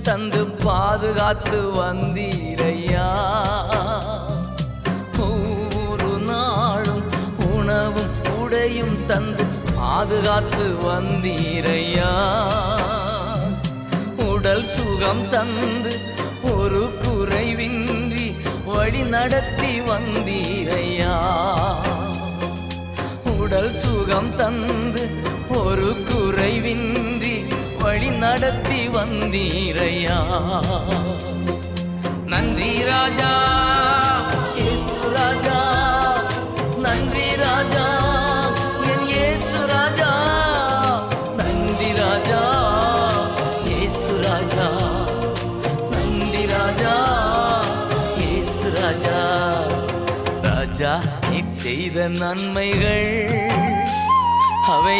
தந்து பாதுகாத்து வந்தீரையா. ஒவ்வொரு நாளும் உணவும் உடையும் தந்து பாதுகாத்து வந்தீரையா. உடல் சுகம் தந்து ஒரு குறைவின்றி வழி நடத்தி வந்தீரையா. உடல் சுகம் தந்து ஒரு குறைவின்றி வழி நடத்தி வந்தீரையா. நன்றி ராஜா இயேசு ராஜா, நன்றி ராஜா என் இயேசு ராஜா, நன்றி ராஜா இயேசு ராஜா, நன்றி ராஜா இயேசு ராஜா. ராஜா நீ செய்த நன்மைகள் அவை